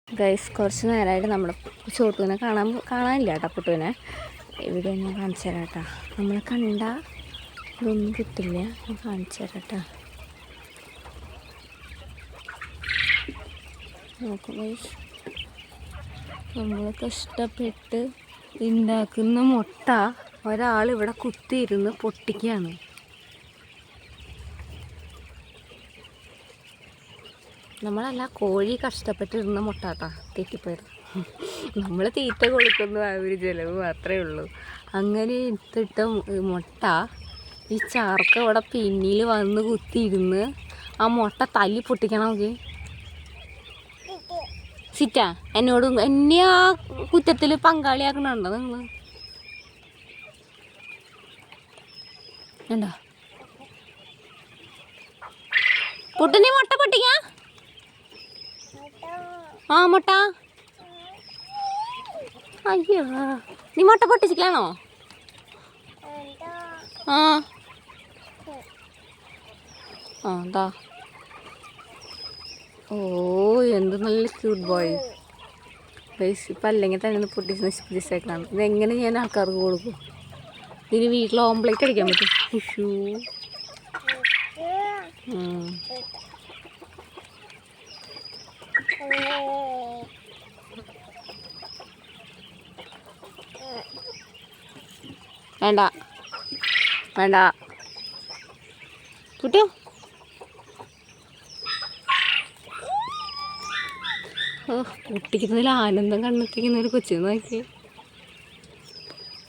Guys കുറച്ച് നേരമായിട്ട് നമ്മൾ ചോട്ടുവിനെ കാണാനില്ല കേട്ടോ. പുട്ടുവിനെ ഇവിടെ ഞാൻ കാണിച്ചു തരാം കേട്ടോ. നമ്മളെ കണ്ട ഇതൊന്നും കിട്ടില്ല. ഞാൻ കാണിച്ചു തരാം കേട്ടോ. നോക്കും ഗൈസ്, നമ്മൾ കഷ്ടപ്പെട്ട് ഉണ്ടാക്കുന്ന മുട്ട ഒരാളിവിടെ കുത്തിയിരുന്ന് പൊട്ടിക്കുകയാണ്. നമ്മളല്ല, കോഴി കഷ്ടപ്പെട്ടിരുന്ന മുട്ടാട്ടാ തെറ്റിപ്പോയത്. നമ്മൾ തീറ്റ കൊടുക്കുന്ന ആ ഒരു ചിലവ് മാത്രമേ ഉള്ളൂ. അങ്ങനെ ഇട്ടിട്ട മുട്ട ഈ ചാർക്ക ഇവിടെ പിന്നിൽ വന്ന് കുത്തിയിരുന്ന് ആ മുട്ട തല്ലി പൊട്ടിക്കണം. നോക്കി സിറ്റാ എന്നെ ആ കുറ്റത്തിൽ പങ്കാളിയാക്കണുണ്ടോ നിങ്ങൾ? എന്താ പുട്ടിനി മുട്ട പൊട്ടിക്കാ? ആ മുട്ട. അയ്യോ, നീ മുട്ട പൊട്ടിച്ചിട്ടാണോ? ആ ആ എന്താ? ഓ, എന്ത് നല്ല ക്യൂട്ട് ബോയ്. ഇപ്പം അല്ലെങ്കിൽ തന്നെ ഒന്ന് പൊട്ടിച്ച് നശിപ്പിച്ചേക്കാണ്. ഇതെങ്ങനെ ഞാൻ ആൾക്കാർക്ക് കൊടുക്കും? ഇതിന് വീട്ടിൽ ഓംപ്ലേറ്റ് അടിക്കാൻ പറ്റും. ഇഷ്യൂ വേണ്ട വേണ്ട കുട്ടിയോ. ഓ, പൊട്ടിക്കുന്നതിൽ ആനന്ദം കണ്ടെത്തിക്കുന്ന ഒരു കൊച്ചു നോക്കി.